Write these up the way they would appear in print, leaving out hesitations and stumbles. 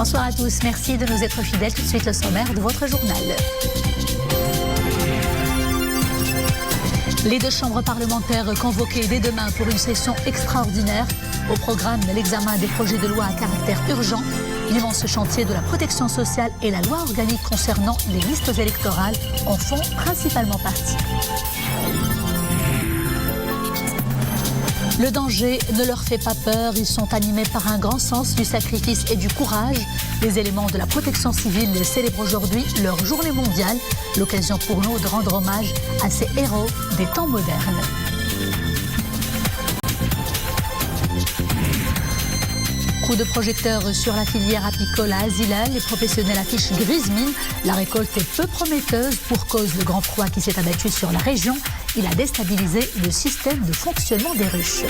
Bonsoir à tous, merci de nous être fidèles. Tout de suite le sommaire de votre journal. Les deux chambres parlementaires convoquées dès demain pour une session extraordinaire. Au programme, l'examen des projets de loi à caractère urgent, l'immense chantier de la protection sociale et la loi organique concernant les listes électorales en font principalement partie. Le danger ne leur fait pas peur, ils sont animés par un grand sens du sacrifice et du courage. Les éléments de la protection civile célèbrent aujourd'hui leur journée mondiale, l'occasion pour nous de rendre hommage à ces héros des temps modernes. Coup de projecteur sur la filière apicole à Azilal, les professionnels affichent grise mine. La récolte est peu prometteuse pour cause le grand froid qui s'est abattu sur la région. Il a déstabilisé le système de fonctionnement des ruches.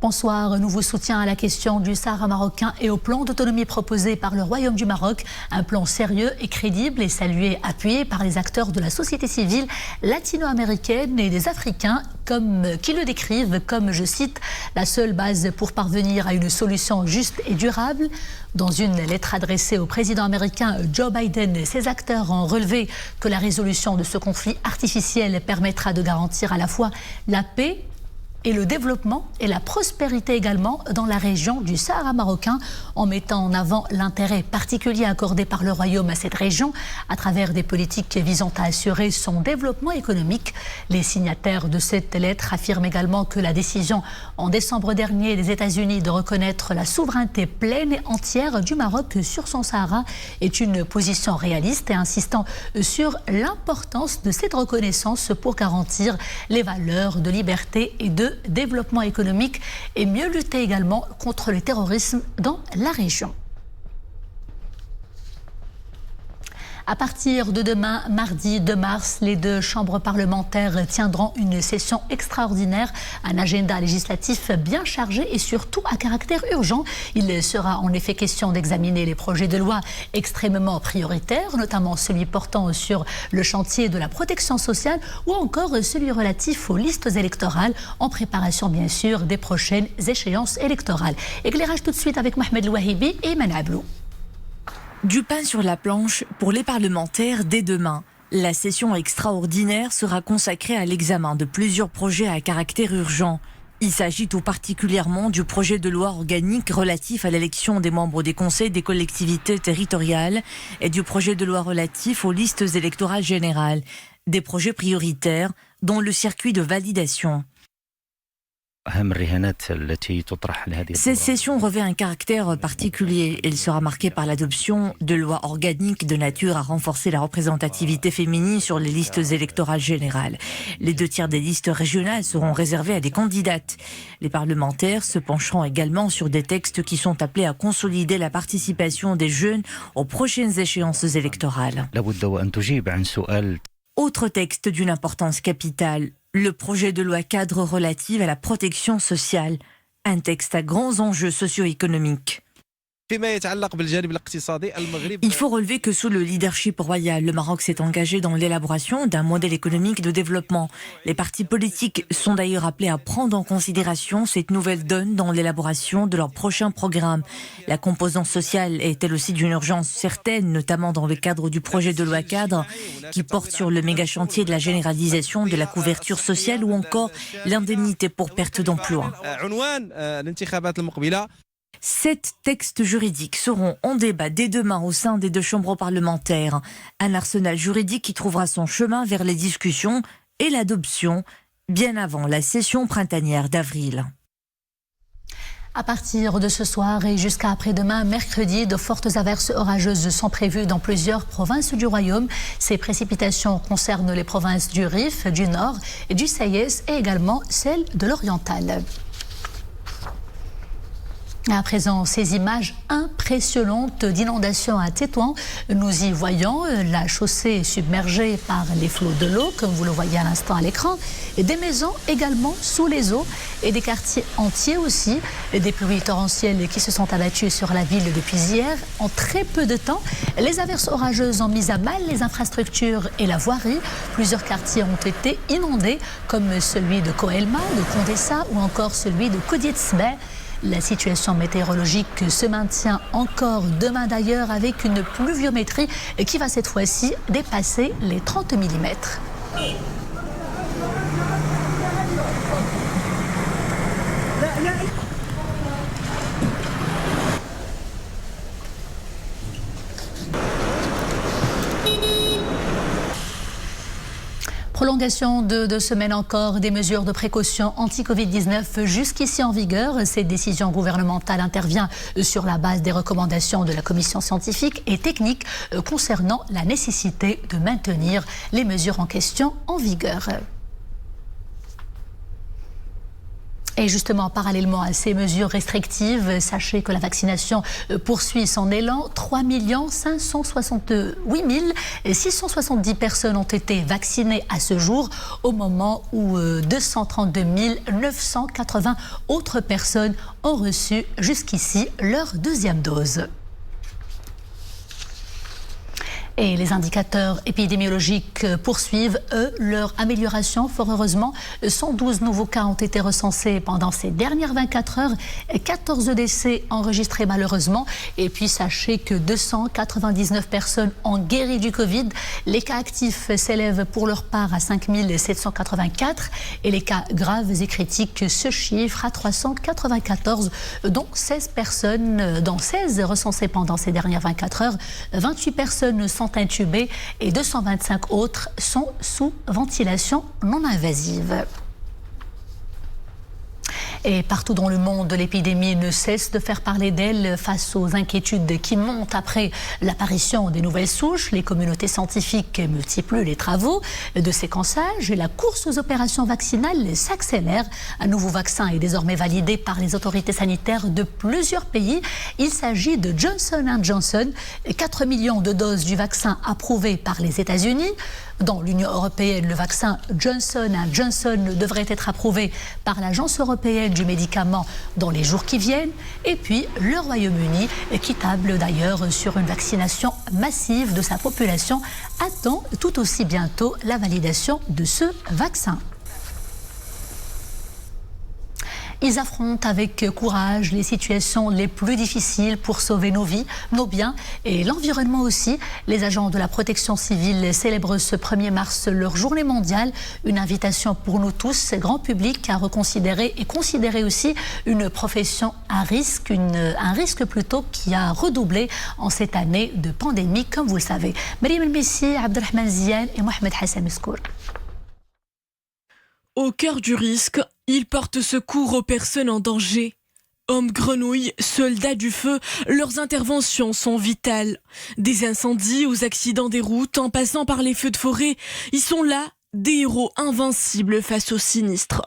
Bonsoir, nouveau soutien à la question du Sahara marocain et au plan d'autonomie proposé par le Royaume du Maroc. Un plan sérieux et crédible et salué, appuyé par les acteurs de la société civile latino-américaine et des Africains, qui le décrivent comme, je cite, la seule base pour parvenir à une solution juste et durable. Dans une lettre adressée au président américain Joe Biden, ces acteurs ont relevé que la résolution de ce conflit artificiel permettra de garantir à la fois la paix et le développement et la prospérité également dans la région du Sahara marocain, en mettant en avant l'intérêt particulier accordé par le Royaume à cette région à travers des politiques visant à assurer son développement économique. Les signataires de cette lettre affirment également que la décision en décembre dernier des États-Unis de reconnaître la souveraineté pleine et entière du Maroc sur son Sahara est une position réaliste et insistant sur l'importance de cette reconnaissance pour garantir les valeurs de liberté et de développement économique et mieux lutter également contre le terrorisme dans la région. À partir de demain, mardi 2 mars, les deux chambres parlementaires tiendront une session extraordinaire, un agenda législatif bien chargé et surtout à caractère urgent. Il sera en effet question d'examiner les projets de loi extrêmement prioritaires, notamment celui portant sur le chantier de la protection sociale ou encore celui relatif aux listes électorales, en préparation bien sûr des prochaines échéances électorales. Éclairage tout de suite avec Mohamed Louahibi et Iman Ablou. Du pain sur la planche pour les parlementaires dès demain. La session extraordinaire sera consacrée à l'examen de plusieurs projets à caractère urgent. Il s'agit tout particulièrement du projet de loi organique relatif à l'élection des membres des conseils des collectivités territoriales et du projet de loi relatif aux listes électorales générales. Des projets prioritaires dont le circuit de validation. Cette session revêt un caractère particulier. Elle sera marquée par l'adoption de lois organiques de nature à renforcer la représentativité féminine sur les listes électorales générales. Les 2/3 des listes régionales seront réservées à des candidates. Les parlementaires se pencheront également sur des textes qui sont appelés à consolider la participation des jeunes aux prochaines échéances électorales. Autre texte d'une importance capitale, le projet de loi cadre relative à la protection sociale, un texte à grands enjeux socio-économiques. Il faut relever que sous le leadership royal, le Maroc s'est engagé dans l'élaboration d'un modèle économique de développement. Les partis politiques sont d'ailleurs appelés à prendre en considération cette nouvelle donne dans l'élaboration de leur prochain programme. La composante sociale est elle aussi d'une urgence certaine, notamment dans le cadre du projet de loi cadre qui porte sur le méga chantier de la généralisation de la couverture sociale ou encore l'indemnité pour perte d'emploi. 7 textes juridiques seront en débat dès demain au sein des deux chambres parlementaires. Un arsenal juridique qui trouvera son chemin vers les discussions et l'adoption bien avant la session printanière d'avril. À partir de ce soir et jusqu'à après-demain, mercredi, de fortes averses orageuses sont prévues dans plusieurs provinces du Royaume. Ces précipitations concernent les provinces du Rif, du Nord et du Saïès et également celles de l'Oriental. À présent, ces images impressionnantes d'inondations à Tétouan. Nous y voyons la chaussée submergée par les flots de l'eau, comme vous le voyez à l'instant à l'écran, et des maisons également sous les eaux et des quartiers entiers aussi. Des pluies torrentielles qui se sont abattues sur la ville depuis hier. En très peu de temps, les averses orageuses ont mis à mal les infrastructures et la voirie. Plusieurs quartiers ont été inondés, comme celui de Koelma, de Condessa ou encore celui de Kodietsbe. La situation météorologique se maintient encore demain d'ailleurs avec une pluviométrie qui va cette fois-ci dépasser les 30 mm. Prolongation de 2 semaines encore des mesures de précaution anti-Covid-19 jusqu'ici en vigueur. Cette décision gouvernementale intervient sur la base des recommandations de la commission scientifique et technique concernant la nécessité de maintenir les mesures en question en vigueur. Et justement, parallèlement à ces mesures restrictives, sachez que la vaccination poursuit son élan. 3 568 670 personnes ont été vaccinées à ce jour, au moment où 232 980 autres personnes ont reçu jusqu'ici leur deuxième dose. Et les indicateurs épidémiologiques poursuivent, eux, leur amélioration. Fort heureusement, 112 nouveaux cas ont été recensés pendant ces dernières 24 heures. 14 décès enregistrés malheureusement. Et puis sachez que 299 personnes ont guéri du Covid. Les cas actifs s'élèvent pour leur part à 5 784. Et les cas graves et critiques se chiffrent à 394, dont 16 recensées pendant ces dernières 24 heures. 28 personnes sont intubés et 225 autres sont sous ventilation non invasive. Et partout dans le monde, l'épidémie ne cesse de faire parler d'elle face aux inquiétudes qui montent après l'apparition des nouvelles souches. Les communautés scientifiques multiplient les travaux de séquençage et la course aux opérations vaccinales s'accélère. Un nouveau vaccin est désormais validé par les autorités sanitaires de plusieurs pays. Il s'agit de Johnson & Johnson. 4 millions de doses du vaccin approuvées par les États-Unis. Dans l'Union européenne, le vaccin Johnson & Johnson devrait être approuvé par l'Agence européenne du médicament dans les jours qui viennent. Et puis le Royaume-Uni, qui table d'ailleurs sur une vaccination massive de sa population, attend tout aussi bientôt la validation de ce vaccin. Ils affrontent avec courage les situations les plus difficiles pour sauver nos vies, nos biens et l'environnement aussi. Les agents de la protection civile célèbrent ce 1er mars leur journée mondiale. Une invitation pour nous tous, grand public, à reconsidérer et considérer aussi une profession à risque, un risque plutôt qui a redoublé en cette année de pandémie, comme vous le savez. Mariam El-Messi, Abdelrahman Ziane et Mohamed Hassan Meskour. Au cœur du risque, ils portent secours aux personnes en danger. Hommes grenouilles, soldats du feu, leurs interventions sont vitales. Des incendies aux accidents des routes, en passant par les feux de forêt, ils sont là, des héros invincibles face aux sinistres.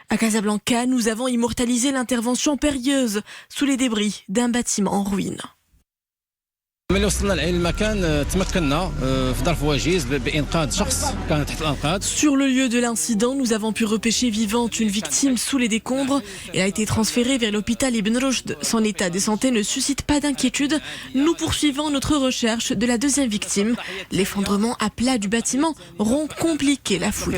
À Casablanca, nous avons immortalisé l'intervention périlleuse sous les débris d'un bâtiment en ruine. Sur le lieu de l'incident, nous avons pu repêcher vivante une victime sous les décombres. Elle a été transférée vers l'hôpital Ibn Rushd. Son état de santé ne suscite pas d'inquiétude. Nous poursuivons notre recherche de la deuxième victime. L'effondrement à plat du bâtiment rend compliqué la fouille.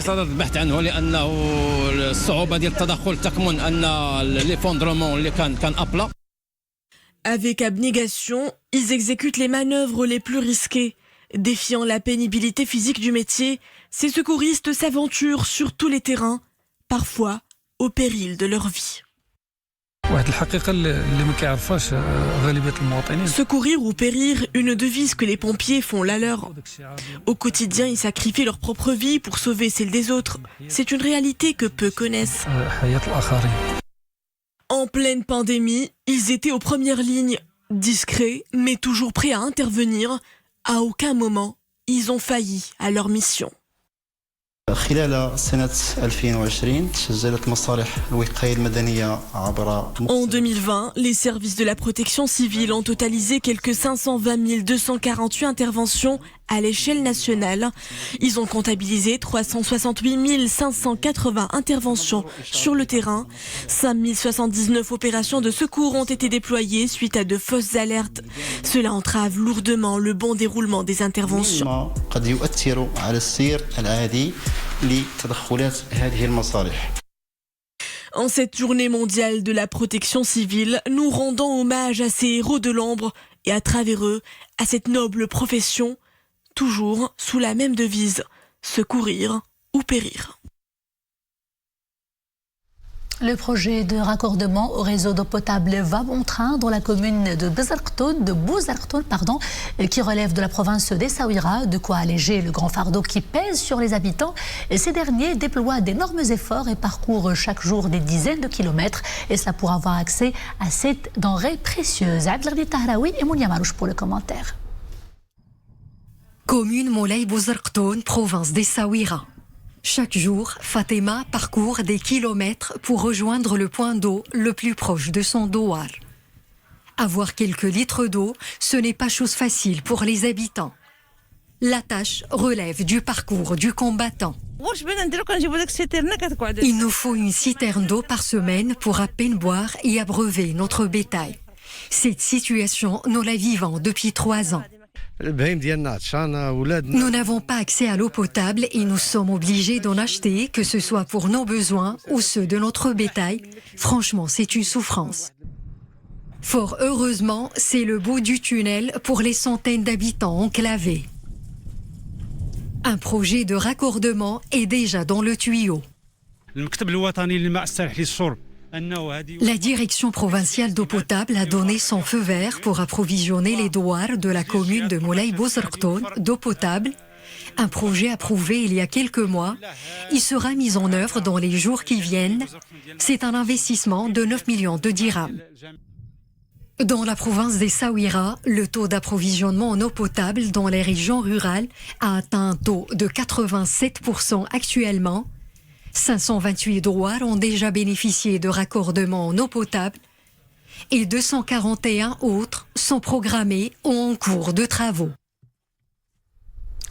Avec abnégation, ils exécutent les manœuvres les plus risquées. Défiant la pénibilité physique du métier, ces secouristes s'aventurent sur tous les terrains, parfois au péril de leur vie. Secourir ou périr, une devise que les pompiers font la leur. Au quotidien, ils sacrifient leur propre vie pour sauver celle des autres. C'est une réalité que peu connaissent. En pleine pandémie, ils étaient aux premières lignes, discrets, mais toujours prêts à intervenir. À aucun moment, ils ont failli à leur mission. En 2020, les services de la protection civile ont totalisé quelques 520 248 interventions à l'échelle nationale. Ils ont comptabilisé 368 580 interventions sur le terrain. 5 079 opérations de secours ont été déployées suite à de fausses alertes. Cela entrave lourdement le bon déroulement des interventions. En cette journée mondiale de la protection civile, nous rendons hommage à ces héros de l'ombre et à travers eux, à cette noble profession, toujours sous la même devise, secourir ou périr. Le projet de raccordement au réseau d'eau potable va bon train dans la commune de Bouzarktoun, qui relève de la province d'Essaouira, de quoi alléger le grand fardeau qui pèse sur les habitants. Et ces derniers déploient d'énormes efforts et parcourent chaque jour des dizaines de kilomètres, et cela pour avoir accès à cette denrée précieuse. Abdelghani Tahraoui et Mounia Marouche pour le commentaire. Commune Moulay Bouzarktoun, province d'Essaouira. Chaque jour, Fatima parcourt des kilomètres pour rejoindre le point d'eau le plus proche de son douar. Avoir quelques litres d'eau, ce n'est pas chose facile pour les habitants. La tâche relève du parcours du combattant. Il nous faut une citerne d'eau par semaine pour à peine boire et abreuver notre bétail. Cette situation, nous la vivons depuis 3 ans. Nous n'avons pas accès à l'eau potable et nous sommes obligés d'en acheter, que ce soit pour nos besoins ou ceux de notre bétail. Franchement, c'est une souffrance. Fort heureusement, c'est le bout du tunnel pour les centaines d'habitants enclavés. Un projet de raccordement est déjà dans le tuyau. La direction provinciale d'eau potable a donné son feu vert pour approvisionner les douars de la commune de Moulay Bouzarktoun d'eau potable. Un projet approuvé il y a quelques mois. Il sera mis en œuvre dans les jours qui viennent. C'est un investissement de 9 millions de dirhams. Dans la province d'Essaouira, le taux d'approvisionnement en eau potable dans les régions rurales a atteint un taux de 87% actuellement. 528 douars ont déjà bénéficié de raccordements en eau potable et 241 autres sont programmés ou en cours de travaux.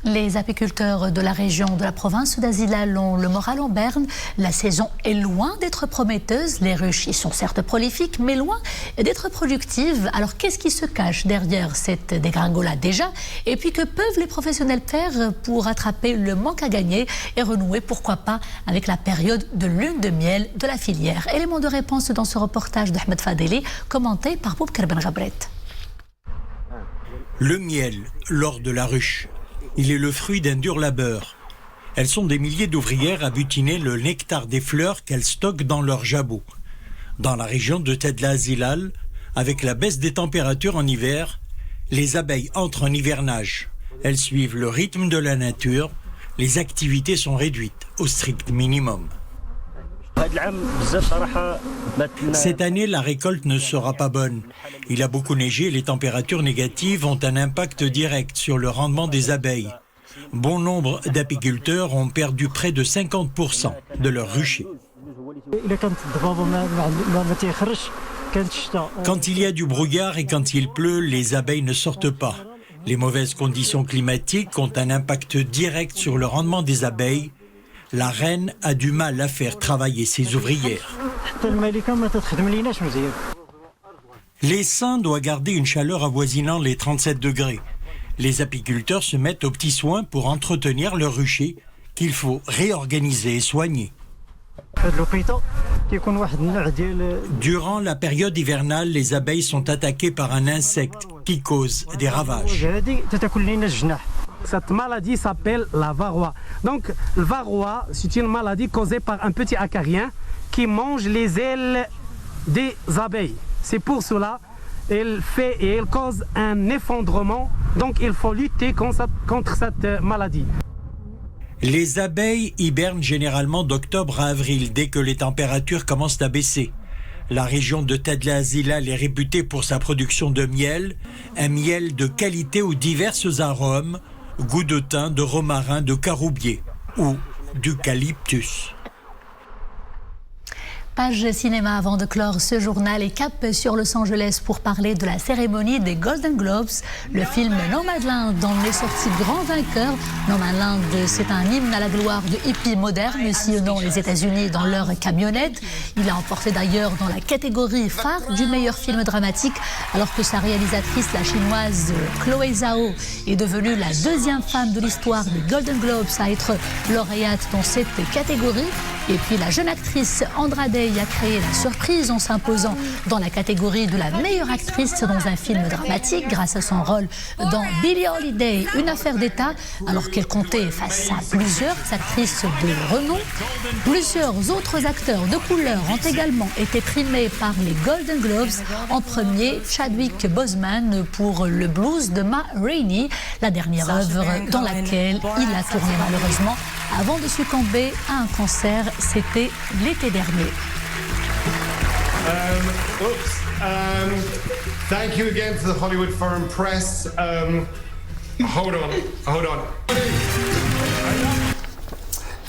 Les apiculteurs de la région de la province d'Azilal ont le moral en berne. La saison est loin d'être prometteuse. Les ruches y sont certes prolifiques, mais loin d'être productives. Alors qu'est-ce qui se cache derrière cette dégringolade déjà? Et puis que peuvent les professionnels faire pour rattraper le manque à gagner et renouer, pourquoi pas, avec la période de lune de miel de la filière? Élément de réponse dans ce reportage d'Ahmed Fadeli, commenté par Boubkar Ben Ghabret. Le miel, l'or de la ruche. Il est le fruit d'un dur labeur. Elles sont des milliers d'ouvrières à butiner le nectar des fleurs qu'elles stockent dans leurs jabots. Dans la région de Tedla Azilal, avec la baisse des températures en hiver, les abeilles entrent en hivernage. Elles suivent le rythme de la nature. Les activités sont réduites au strict minimum. Cette année, la récolte ne sera pas bonne. Il a beaucoup neigé et les températures négatives ont un impact direct sur le rendement des abeilles. Bon nombre d'apiculteurs ont perdu près de 50% de leurs ruchers. Quand il y a du brouillard et quand il pleut, les abeilles ne sortent pas. Les mauvaises conditions climatiques ont un impact direct sur le rendement des abeilles. La reine a du mal à faire travailler ses ouvrières. L'essaim doit garder une chaleur avoisinant les 37 degrés. Les apiculteurs se mettent aux petits soins pour entretenir leur rucher qu'il faut réorganiser et soigner. Durant la période hivernale, les abeilles sont attaquées par un insecte qui cause des ravages. Cette maladie s'appelle la varroa. Donc, le varroa, c'est une maladie causée par un petit acarien qui mange les ailes des abeilles. C'est pour cela qu'elle cause un effondrement. Donc, il faut lutter contre cette maladie. Les abeilles hibernent généralement d'octobre à avril, dès que les températures commencent à baisser. La région de Tedla Azilal est réputée pour sa production de miel, un miel de qualité aux divers arômes, goût de thym, de romarin, de caroubier ou d'eucalyptus. Page cinéma avant de clore ce journal et cap sur Los Angeles pour parler de la cérémonie des Golden Globes. Le film Nomadland dont est sorti grand vainqueur. Nomadland, c'est un hymne à la gloire de hippies modernes sillonnant les États-Unis dans leur camionnette. Il a emporté d'ailleurs dans la catégorie phare du meilleur film dramatique, alors que sa réalisatrice, la chinoise Chloé Zhao, est devenue la deuxième femme de l'histoire des Golden Globes à être lauréate dans cette catégorie. Et puis la jeune actrice Andrade Holiday a créé la surprise en s'imposant dans la catégorie de la meilleure actrice dans un film dramatique grâce à son rôle dans Billie Holiday, une affaire d'État, alors qu'elle comptait face à plusieurs actrices de renom. Plusieurs autres acteurs de couleur ont également été primés par les Golden Globes. En premier, Chadwick Boseman pour Le Blues de Ma Rainey, la dernière œuvre dans laquelle il a tourné malheureusement avant de succomber à un cancer. C'était l'été dernier. Thank you again to the Hollywood Foreign Press. Hold on.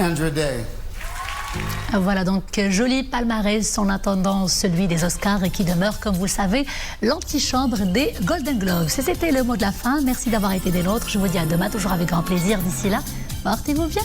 Andra Day. Voilà donc joli palmarès en attendant celui des Oscars et qui demeure, comme vous le savez, l'antichambre des Golden Globes. C'était le mot de la fin. Merci d'avoir été des nôtres. Je vous dis à demain, toujours avec grand plaisir. D'ici là, portez-vous bien.